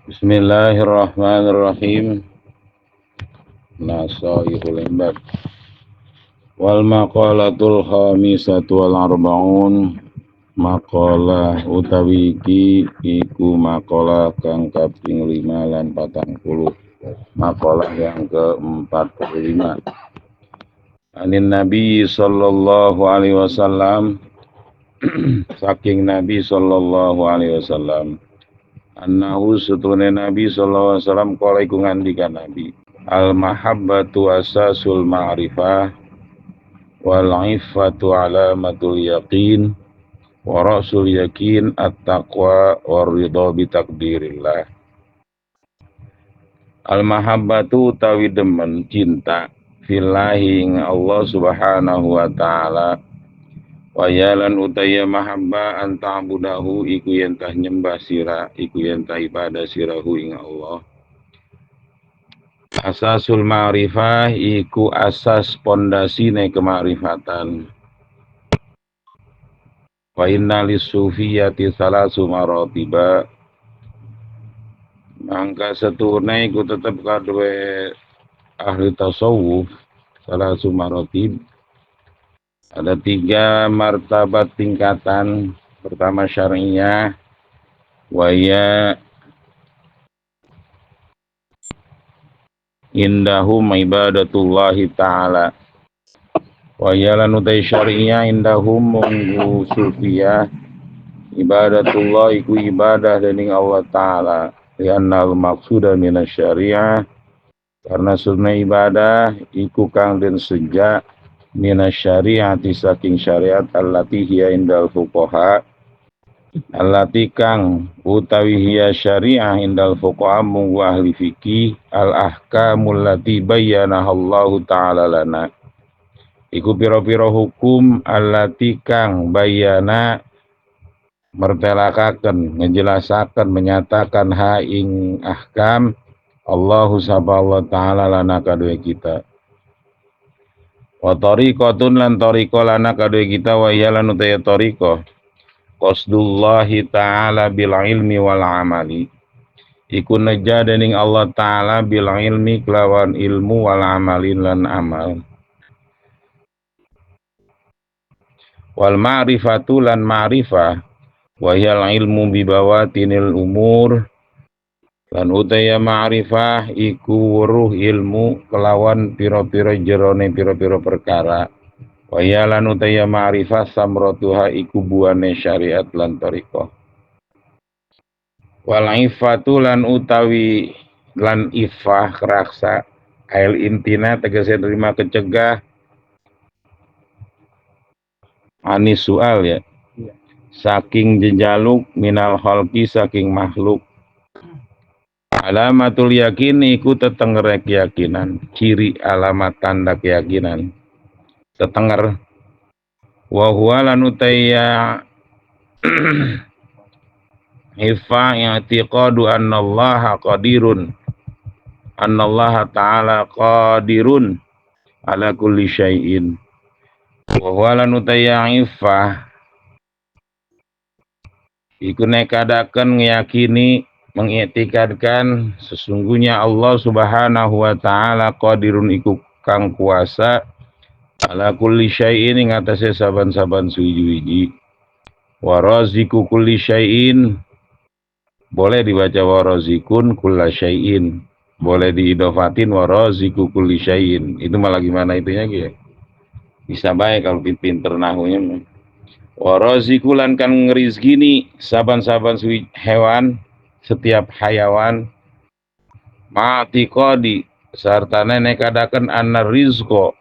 Bismillahirrahmanirrahim. Nasaihul Imbad. Wal maqalatul khamisatu wal arba'un. Maqalah utawi iki iku maqalah kang kaping 5 lan 40. Maqalah yang ke-45. Anin Nabi sallallahu alaihi wasallam saking Nabi sallallahu alaihi wasallam annahu setune Nabi sallallahu alaihi wasallam kala iku ngandikan Nabi al mahabbatu asasul ma'rifah wal iffatu alamatul yaqin wa rasul yakin at-taqwa war ridha bi takdirillah. Al mahabbatu utawi demen cinta fillahi ing Allah subhanahu wa ta'ala wa yalan utaya mahabba anta'budahu iku yen tah nyembah sira iku yen tah ibadah sirahu ing Allah. Asasul ma'rifah iku asas pondasine kemarifatan. Wa inna lis-sufiyati salasu maratiba. Mangka setune iku tetep kadue ahli tasawuf salasu maratib. Ada 3 martabat tingkatan. Pertama syar'iyah, waya indahum ibadatullahi ta'ala. Waya lanutai syar'iyah indahum munggu sufiyah ibadatullah iku ibadah dening Allah ta'ala. Liannal maksuda minas syariah karena sunnah ibadah iku kang den sejak minas syariati saking syariat allati hiya indal fuqaha allati kang utawi hiya syariah indal fuqaha munggu ahli fikih al ahkamul lati bayyanaha Allah ta'ala lana iku pira-pira hukum allati kang bayyana mertelakaken ngejelasaken menyatakan ha ing ahkam Allahu subhanahu ta'ala lana kadue kita. Wa tariqatun lan tariqa lana kadue kita wa yalan utaya tariqa qasdullahi ta'ala bil ilmi wal amali iku neja dening Allah ta'ala bil ilmi kelawan ilmu wal amalin lan amal wal ma'rifatu lan ma'rifah wa yal ilmu bibawatinil umur lan utaya ma'rifah iku weruh ilmu kelawan pira-pira jerone pira-pira perkara. Wa ya lan utaya ma'rifah samratuha iku buane syariat lan tariqah. Wal iffatu lan utawi lan iffah raksa ail intina tegese terima kecegah anis soal ya. Saking jejaluk minal khalqi saking makhluk. Alamatul yakin iku tetenger keyakinan, ciri alamat tanda keyakinan. Tetenger wa huwa lan utaya ifa i'tiqadu annallaha qadirun annallaha ta'ala qadirun ala kulli syai'in. Wa huwa lan utaya ifa iku nekadaken ngiyakini mengiktikadkan sesungguhnya Allah subhanahu wa ta'ala qadirun iku kang kuasa ala kulli syai'in ing atase saban-saban suwiji-wiji wa raziqu kulli syai'in boleh dibaca wa razikun kulla syai'in boleh diidofatin wa raziqu kulli syai'in itu malah gimana itunya gitu bisa baik kalau pinter nahunya wa raziqu lan kan ngrizkini saban-saban hewan setiap hayawan mati kodi sartane nekadaken anna rizqo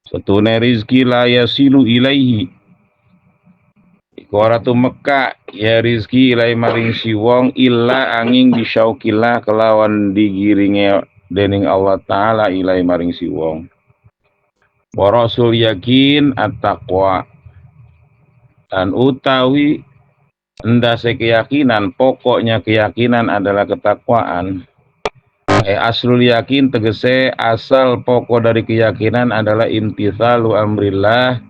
setune rizki la yasilu ilaihi iku ora tumeka ya rizki ilai maring si wong illa angin bisyaukillah kelawan digiringe dening Allah ta'ala ilai maring si wong wa rasul yakin at-taqwa dan utawi endase keyakinan, pokoknya keyakinan adalah ketakwaan. Aslul yakin tegese asal pokok dari keyakinan adalah imtithalu amrillah,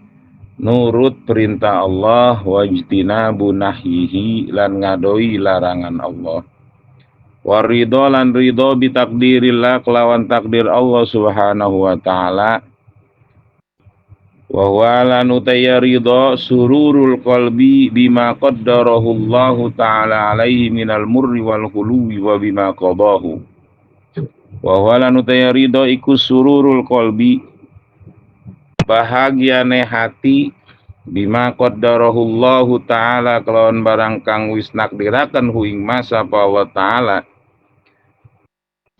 nurut perintah Allah, wajtinabu nahyihi lan ngadoi larangan Allah. Waridho lan ridho bitakdirillah kelawan takdir Allah subhanahu wa ta'ala. Wa huwa lan utaya ridho sururul qalbi bima qaddarahu Allah ta'ala alaihi minal murri wal khuluwi wa bima qadahu. Wa huwa lan utaya ridho iku sururul qalbi bahagiane hati bima qaddarahu Allah ta'ala kelawan barang kang wis nakdiraken hu ing masa Allah ta'ala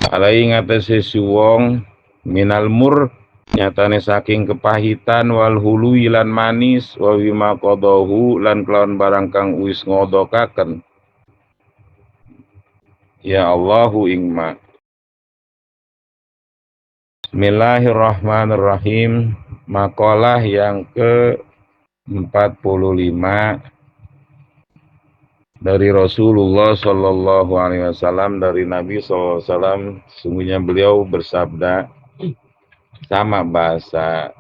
alai ngatasi suwong minal mur nyatane saking kepahitan wal hulu lan manis wa bima qadahu lan kelawan barang kang wis ngodokaken ya Allahu ingma. Bismillahirrahmanirrahim. Makalah yang ke-45 dari Rasulullah Shallallahu Alaihi Wasallam, dari Nabi Sallallahu Alaihi Wasallam. Sungguhnya beliau bersabda, sama bahasa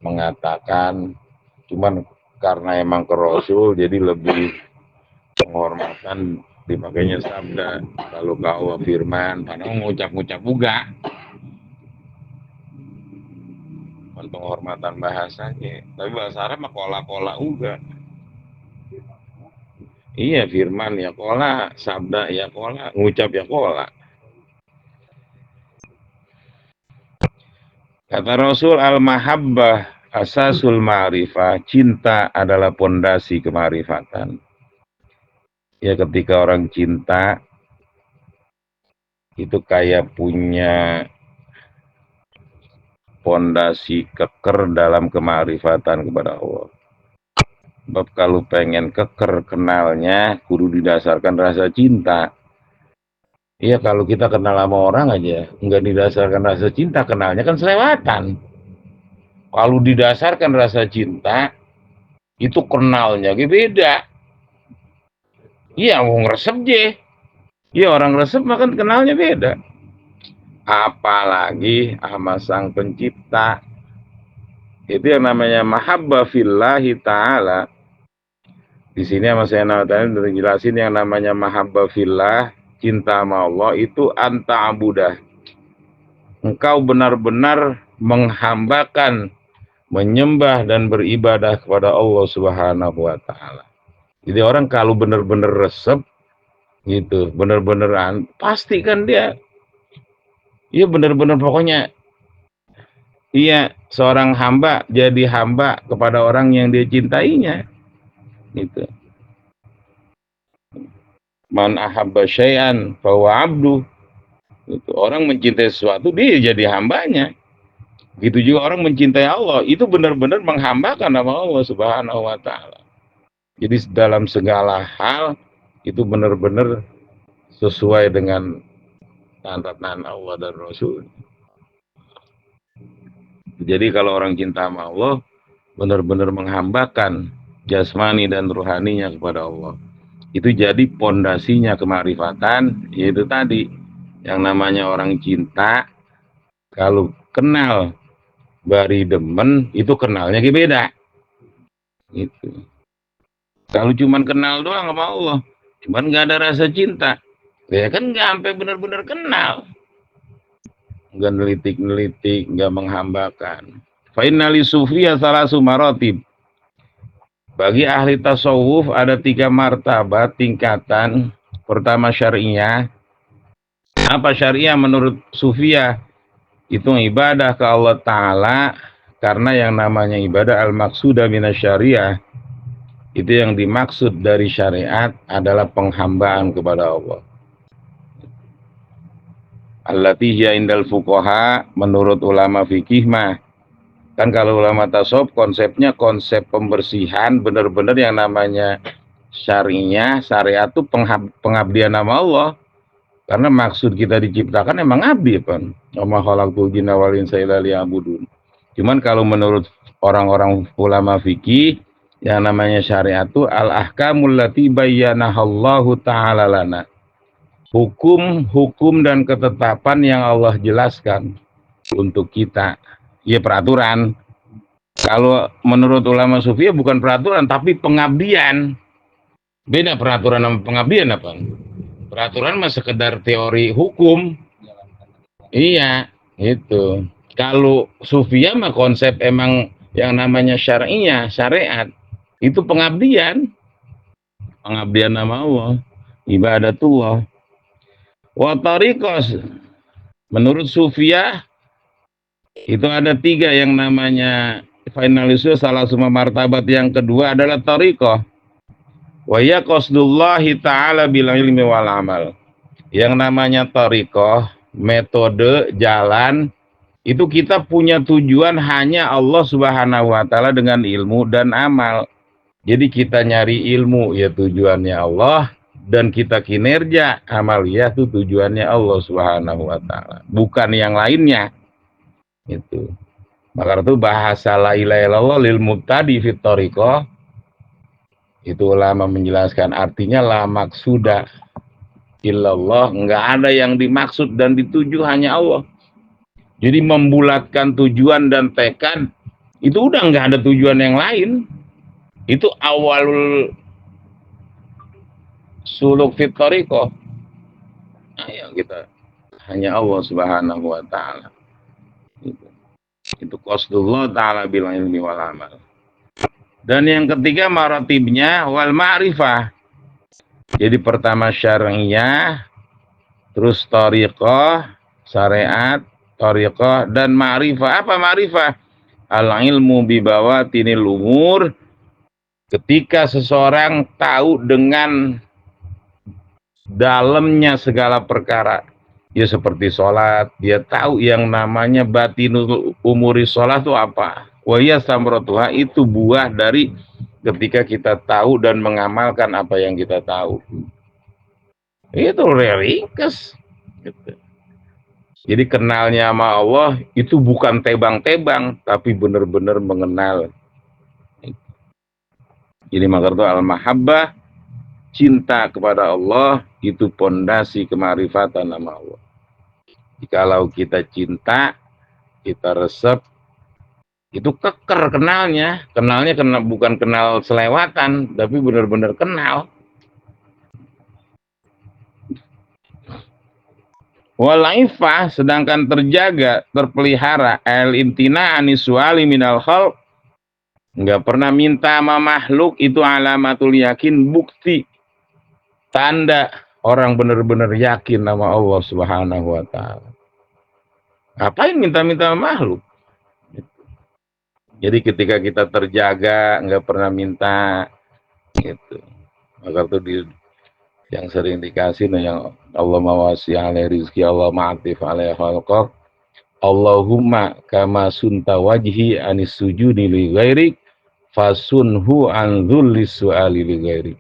mengatakan, cuman karena emang ke Rasul jadi lebih penghormatan dimakainya sabda. Kalau kau firman, padahal ngucap-ngucap juga penghormatan bahasanya, tapi bahasa Arab mah kola-kola juga. Iya, firman ya kola, sabda ya kola, ngucap ya kola. Kata Rasul, al-mahabbah asasul ma'rifah, cinta adalah pondasi kemarifatan. Ya, ketika orang cinta itu kayak punya pondasi keker dalam kemarifatan kepada Allah. Sebab kalau pengen keker kenalnya, kudu didasarkan rasa cinta. Iya, kalau kita kenal sama orang aja, nggak didasarkan rasa cinta, kenalnya kan selewatan. Kalau didasarkan rasa cinta, itu kenalnya beda. Iya, mau ngeresep je. Iya, orang resep makan kenalnya beda. Apalagi sama sang pencipta. Itu yang namanya mahabbah fillahi ta'ala. Di sini sama saya tadi jelasin yang namanya mahabbah fillah, cinta sama Allah itu anta abudah. Engkau benar-benar menghambakan, menyembah dan beribadah kepada Allah Subhanahu wa taala. Jadi orang kalau benar-benar resep gitu, benar-beneran pasti kan dia iya benar-benar pokoknya iya seorang hamba jadi hamba kepada orang yang dia cintainya gitu. Man ahabba syai'an fa huwa 'abdu. Gitu. Orang mencintai sesuatu dia jadi hambanya. Gitu juga orang mencintai Allah, itu benar-benar menghambakan nama Allah Subhanahu wa taala. Jadi dalam segala hal itu benar-benar sesuai dengan tatanan Allah dan Rasul. Jadi kalau orang cinta sama Allah, benar-benar menghambakan jasmani dan rohaninya kepada Allah. Itu jadi pondasinya kemarifatan, yaitu tadi yang namanya orang cinta. Kalau kenal bari demen, itu kenalnya beda. Gitu. Kalau cuman kenal doang sama Allah, cuman nggak ada rasa cinta, ya kan nggak sampai benar-benar kenal. Nggak nelitik-nelitik, nggak menghambakan. Fainali sufiya salasu maratib. Bagi ahli tasawuf ada 3 martabat tingkatan. Pertama syariah. Apa syariah menurut sufiya? Itu ibadah ke Allah Ta'ala. Karena yang namanya ibadah al-maqsuda minasyariah, itu yang dimaksud dari syariat adalah penghambaan kepada Allah. Allati hiya indal fuqaha, menurut ulama fikih mah, kan kalau ulama tasawuf konsepnya konsep pembersihan, benar-benar yang namanya syariah, syariat itu pengabdian nama Allah. Karena maksud kita diciptakan emang abdi kan. Wa ma khalaqtul jinna wal insa illa liya'budun. Cuman kalau menurut orang-orang ulama fikih, yang namanya syariat itu al-ahkamul lati bayyanahallahu ta'ala lana. Hukum dan ketetapan yang Allah jelaskan untuk kita. Ya peraturan. Kalau menurut ulama sufi bukan peraturan tapi pengabdian. Beda peraturan sama pengabdian apa? Peraturan mah sekedar teori hukum. Iya, itu. Kalau sufia mah konsep emang yang namanya syar'iyah, syariat. Itu pengabdian. Pengabdian nama Allah. Ibadatullah. Wa tariqos. Menurut sufia itu ada 3 yang namanya finalisnya salah semua martabat. Yang kedua adalah tariqah. Wa ya qasdullahi ta'ala bil ilmi wal amal. Yang namanya tariqah, metode, jalan, itu kita punya tujuan hanya Allah Subhanahu wa taala dengan ilmu dan amal. Jadi kita nyari ilmu ya tujuannya Allah, dan kita kinerja amaliyah itu tujuannya Allah Subhanahu wa taala, bukan yang lainnya. Itu. Maka itu bahasa la ilaha illallah lil mubtadi fit thariqah, itu ulama menjelaskan artinya la maksuda illallah, enggak ada yang dimaksud dan dituju hanya Allah. Jadi membulatkan tujuan dan tekad itu udah enggak ada tujuan yang lain. Itu awalul suluk fit thariqah. Ayo kita hanya Allah Subhanahu wa taala. Itu qasdullah ta'ala bil ilmi wal amal. Dan yang ketiga maratibnya wal ma'rifah. Jadi pertama syar'iyah, terus thariqah, syariat, thariqah, dan ma'rifah. Apa ma'rifah? Al ilmu bi bawatinil umur. Ketika seseorang tahu dengan dalamnya segala perkara, ya seperti sholat, dia tahu yang namanya batinul umuri sholat itu apa. Waya samrotuha, itu buah dari ketika kita tahu dan mengamalkan apa yang kita tahu. Itu ringkes. Jadi kenalnya sama Allah itu bukan tebang-tebang, tapi benar-benar mengenal. Jadi maka itu al-mahabbah, cinta kepada Allah, itu pondasi kemarifatan nama Allah. Jikalau kita cinta, kita resep, itu keker kenalnya. Kenalnya bukan kenal selewatan, tapi benar-benar kenal. Walaifah, sedangkan terjaga, terpelihara, al-imtina anisuali minal khalq, nggak pernah minta sama makhluk, itu alamatul yakin, bukti, tanda orang benar-benar yakin sama Allah Subhanahu wa taala. Ngapain minta-minta sama makhluk? Jadi ketika kita terjaga, nggak pernah minta, gitu. Maka itu yang sering dikasih, yang Allah mawasi alaihi rizki, Allah ma'atif alaihi khalqah, Allahumma kama sunta wajhi anis sujudi li ghairik fasunhu an dzullis su'ali li ghairik.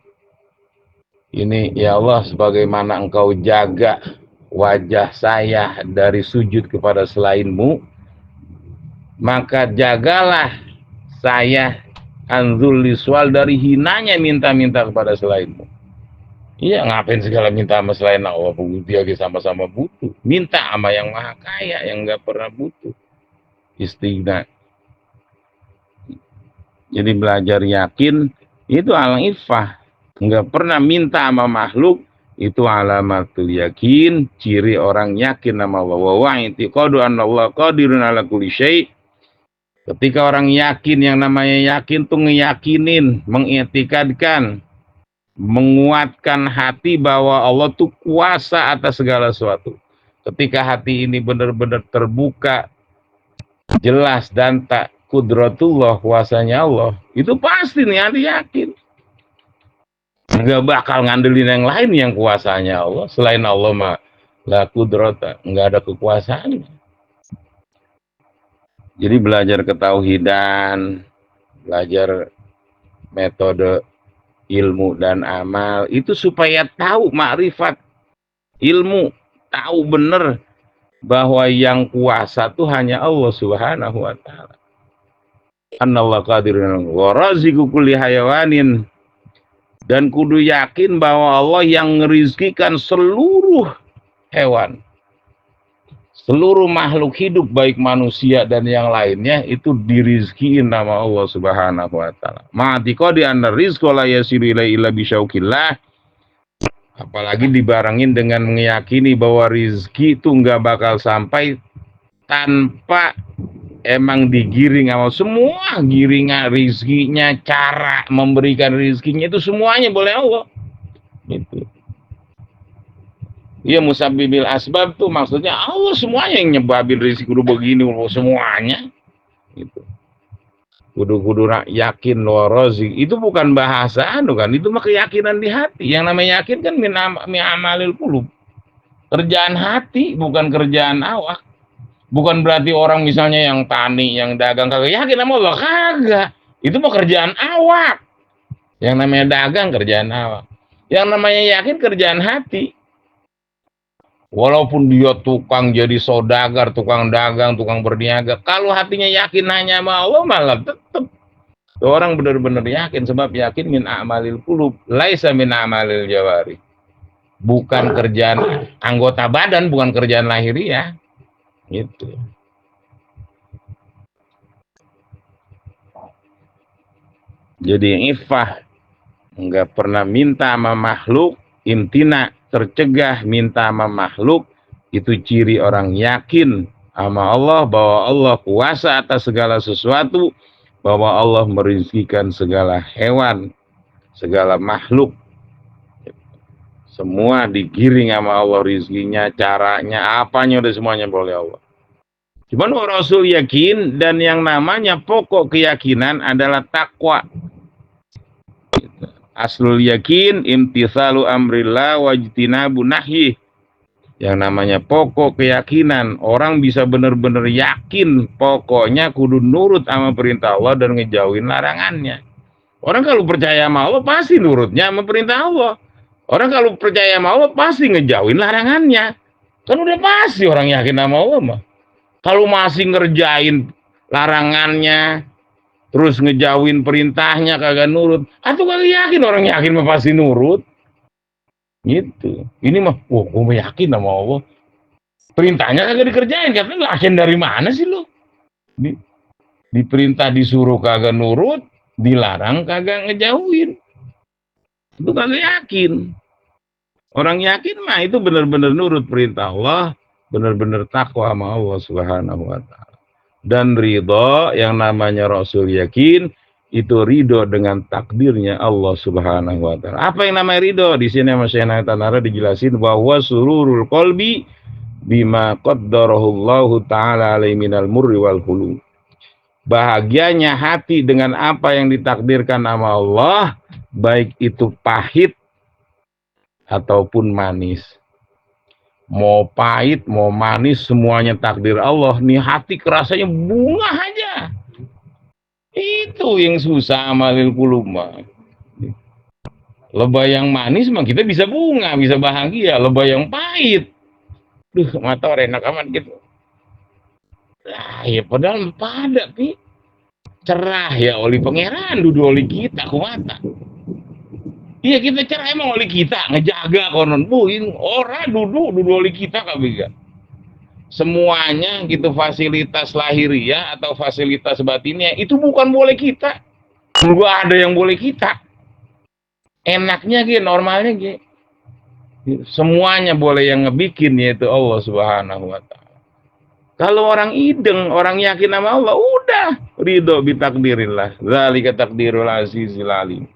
Ini ya Allah, sebagaimana engkau jaga wajah saya dari sujud kepada selainmu, maka jagalah saya an dzullis su'al, dari hinanya minta-minta kepada selainmu. Iya, ngapain segala minta sama selain Allah? Dia sama-sama butuh. Minta sama yang maha kaya, yang nggak pernah butuh. Istighna. Jadi belajar yakin itu al-ifah. Nggak pernah minta sama makhluk, itu alamatul yakin, ciri orang yakin sama Allah. Wa i'tiqadu anna Allah qadirun ala kulli syai'. Ketika orang yakin, yang namanya yakin tuh ngeyakinin, mengiktikadkan, menguatkan hati bahwa Allah tuh kuasa atas segala sesuatu. Ketika hati ini benar-benar terbuka, jelas dan tak kudratullah, kuasanya Allah, itu pasti nih hati yakin. Nggak bakal ngandelin yang lain yang kuasanya Allah. Selain Allah mah la kudrata, nggak ada kekuasaan. Jadi belajar ketauhidan, belajar metode ilmu dan amal, itu supaya tahu makrifat ilmu, tahu benar bahwa yang kuasa itu hanya Allah Subhanahu wa taala. Anallahu qadirun wa raziqu kulli hayawanin, dan kudu yakin bahwa Allah yang merizkikan seluruh hewan, seluruh makhluk hidup, baik manusia dan yang lainnya, itu dirizkiin nama Allah Subhanahu wa taala. Ma'atiqadi anna rizqa la yasiru illa bisyauqillah, Apalagi dibarengin dengan meyakini bahwa rizki itu nggak bakal sampai tanpa emang digiring sama semua giringan rizkinya, cara memberikan rizkinya itu semuanya boleh Allah. Itu. Iya musabbibil asbab tuh maksudnya Allah semuanya yang nyebabin rizki kudu begini semuanya. Gitu. Kudu yakin lo rozi itu bukan bahasa kan itu mah keyakinan di hati. Yang namanya yakin kan min amalil qulub. Kerjaan hati bukan kerjaan awak. Bukan berarti orang misalnya yang tani, yang dagang kagak yakin sama Allah, kagak. Itu mah kerjaan awak. Yang namanya dagang kerjaan awak. Yang namanya yakin kerjaan hati. Walaupun dia tukang jadi saudagar, tukang dagang, tukang berniaga, kalau hatinya yakin hanya sama Allah malah tetap orang benar-benar yakin, sebab yakin min amalil qulub, laisa min amalil jawari. Bukan kerjaan anggota badan, bukan kerjaan lahiriah. Gitu. Jadi ifah nggak pernah minta sama makhluk, imtina tercegah minta sama makhluk, itu ciri orang yakin sama Allah bahwa Allah kuasa atas segala sesuatu, bahwa Allah merizkikan segala hewan, segala makhluk. Semua digiring sama Allah rizkinya, caranya, apanya udah semuanya boleh Allah. Cuman Rasul yakin, dan yang namanya pokok keyakinan adalah takwa. Aslul yakin imtithalu amrillah wajtinabu nahyi. Yang namanya pokok keyakinan, orang bisa benar-benar yakin pokoknya kudu nurut sama perintah Allah dan ngejauhin larangannya. Orang kalau percaya sama Allah pasti nurutnya sama perintah Allah. Orang kalau percaya sama Allah pasti ngejauhin larangannya. Kan udah pasti orang yakin sama Allah mah. Kalau masih ngerjain larangannya, terus ngejauhin perintahnya kagak nurut, atau kagak yakin, orang yakin mah pasti nurut. Gitu. Ini mah, wah, gue yakin sama Allah. Perintahnya kagak dikerjain, katanya yakin dari mana sih lo? Diperintah disuruh kagak nurut, dilarang kagak ngejauhin. Itu kagak yakin. Orang yakin mah itu benar-benar nurut perintah Allah, benar-benar takwa sama Allah Subhanahu wa taala. Dan ridho, yang namanya Rasul yakin, itu ridho dengan takdirnya Allah Subhanahu wa taala. Apa yang namanya ridho? Di sini Mas Syekh Tanara dijelasin bahwa sururul qalbi bima qaddarahullahu taala alaihi minal murri wal hulu. Bahagianya hati dengan apa yang ditakdirkan sama Allah, baik itu pahit ataupun manis. Mau pahit, mau manis, semuanya takdir Allah. Nih hati kerasanya bunga aja. Itu yang susah amalil qulub mah. Lebah yang manis mah kita bisa bunga, bisa bahagia. Lebah yang pahit, duh mata orang enak amat gitu. Nah, ya padahal pada pi cerah ya oli pangeran, dudu oli kita ku mata. Iya kita cerah emang oli kita ngejaga konon buin orang dudu oli kita kak biga. Semuanya gitu fasilitas lahiriah atau fasilitas batinnya itu bukan boleh kita. Enggak ada yang boleh kita. Enaknya gitu, normalnya gitu. Semuanya boleh yang ngebikin, yaitu Allah Subhanahu wa taala. Kalau orang ideng, orang yakin sama Allah, udah ridho bitakdirillah. Zalika takdirul azizil alim.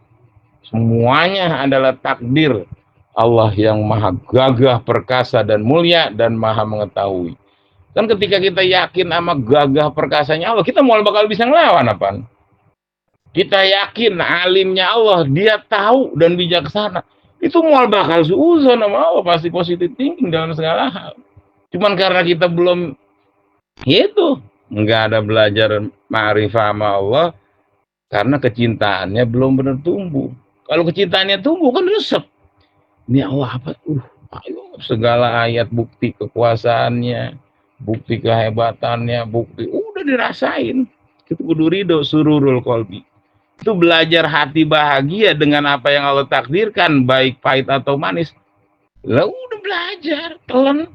Semuanya adalah takdir Allah yang maha gagah, perkasa, dan mulia, dan maha mengetahui. Kan ketika kita yakin sama gagah perkasanya Allah, kita mau bakal bisa ngelawan apaan? Kita yakin alimnya Allah, dia tahu dan bijaksana. Itu mau bakal suuzon sama Allah, pasti positif thinking dalam segala hal. Cuman karena kita belum, itu nggak ada belajar ma'rifah sama Allah, karena kecintaannya belum benar tumbuh. Kalau kecintaannya tumbuh kan resep. Ini Allah apa? Ayo segala ayat bukti kekuasaannya, bukti kehebatannya, bukti udah dirasain. Itu kudu ridho sururul qalbi. Itu belajar hati bahagia dengan apa yang Allah takdirkan, baik pahit atau manis. Lah udah belajar, telan.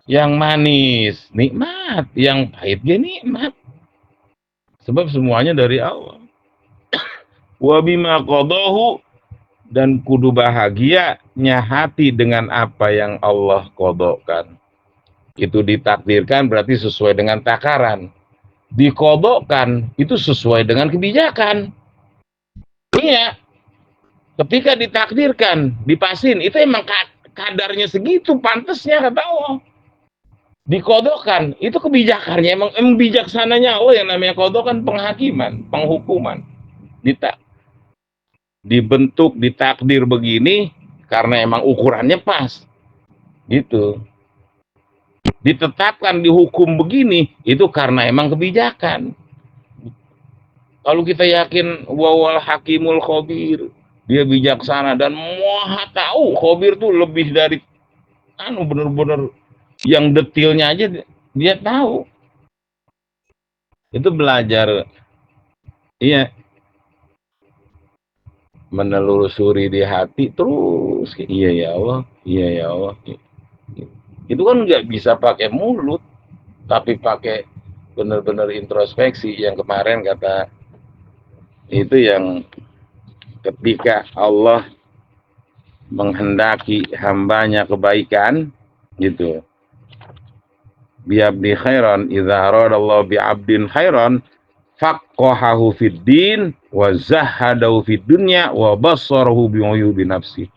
Yang manis nikmat, yang pahit dia nikmat. Sebab semuanya dari Allah. Wa bima qadahu, dan kudu bahagianya hati dengan apa yang Allah kodokkan. Itu ditakdirkan berarti sesuai dengan takaran. Dikodokkan itu sesuai dengan kebijakan. Iya, ketika ditakdirkan, dipasin, itu emang kadarnya segitu, pantasnya kata Allah. Dikodokkan, itu kebijakannya, emang bijaksananya Allah yang namanya kodokan penghakiman, penghukuman. Dibentuk, ditakdir begini, karena emang ukurannya pas. Gitu. Ditetapkan, dihukum begini, itu karena emang kebijakan. Kalau kita yakin wawal hakimul khabir, dia bijaksana dan maha tahu, khabir tuh lebih dari bener-bener yang detailnya aja dia tahu. Itu belajar, iya, menelusuri di hati terus, iya ya Allah, iya ya Allah. Itu kan nggak bisa pakai mulut, tapi pakai benar-benar introspeksi. Yang kemarin kata itu, yang ketika Allah menghendaki hambanya kebaikan, gitu. Bi'abdi khairan, idza aradallahu bi'abdin khairan, faqahahu fid din wa zahadahu fid dunya wa bassarahu bi'uyubi nafsi.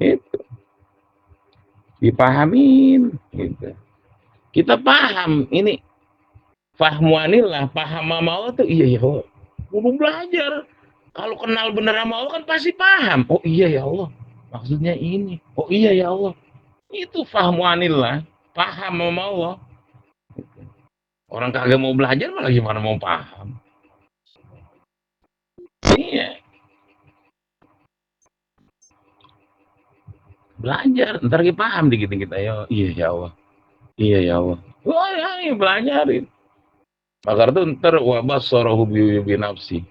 Itu dipahamin, gitu. Kita paham ini, fahmuanillah, paham sama Allah tuh, iya ya Allah, kudu belajar. Kalau kenal bener sama Allah kan pasti paham. Oh iya ya Allah, maksudnya ini. Oh iya ya Allah, itu fahmuanillah, paham sama Allah. Orang kagak mau belajar malah gimana mau paham. Iya, belajar, ntar kita paham dikit-dikit. Ayo, iya ya Allah, iya ya Allah. Wah ya, belajarin. Maka itu ntar wabasarahu bi'uyubi nafsi,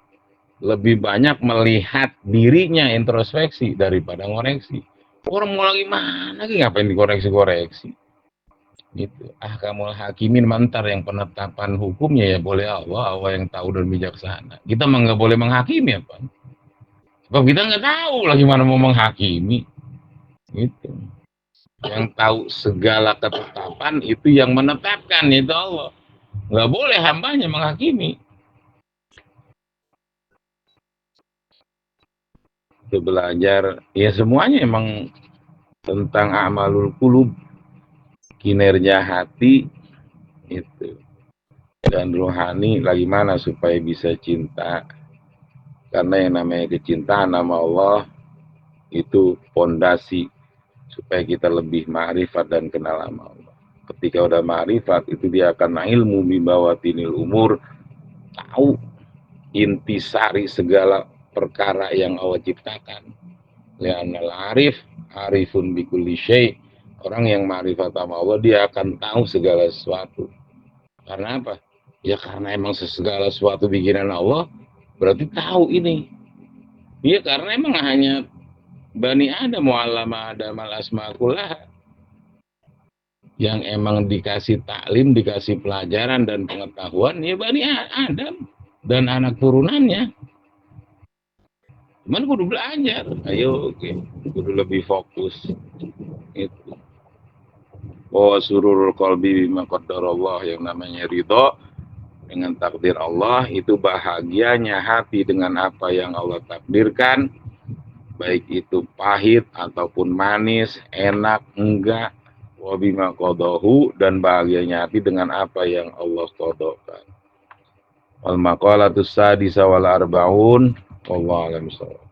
lebih banyak melihat dirinya, introspeksi daripada ngoreksi. Orang mau lagi mana lagi, ngapain dikoreksi-koreksi gitu. Ahkamul hakimin mantar, yang penetapan hukumnya ya boleh Allah yang tahu dan bijaksana. Kita mah nggak boleh menghakimi apa, sebab kita nggak tahu lagi mana mau menghakimi gitu. Yang tahu segala ketetapan itu yang menetapkan, itu Allah. Nggak boleh hambanya menghakimi. Itu belajar, ya semuanya emang tentang amalul qulub, kinerja hati itu. Dan rohani lagi mana supaya bisa cinta. Karena yang namanya kecintaan nama Allah itu fondasi supaya kita lebih ma'rifat dan kenal sama Allah. Ketika udah ma'rifat, itu dia akan ilmu bibawatinil umur, tahu intisari segala perkara yang Allah ciptakan. Li'anal arif arifun bikulli syai'. Orang yang ma'rifat sama Allah, dia akan tahu segala sesuatu. Karena apa? Ya karena emang segala sesuatu bikinan Allah, berarti tahu ini. Iya, karena emang hanya Bani Adam, mu'allama Adam al-asma kullaha, yang emang dikasih taklim, dikasih pelajaran dan pengetahuan, ya Bani Adam dan anak turunannya. Cuman kudu belajar. Ayo, kudu lebih fokus. Itu. Bahwa sururul qalbi bima qaddarallah, yang namanya ridho dengan takdir Allah, itu bahagianya hati dengan apa yang Allah takdirkan, baik itu pahit ataupun manis, enak, enggak, wa bima qadahu, dan bahagianya hati dengan apa yang Allah qadakan. Wal maqalatus sadisa wal arba'un, wallahu a'lam bishawab.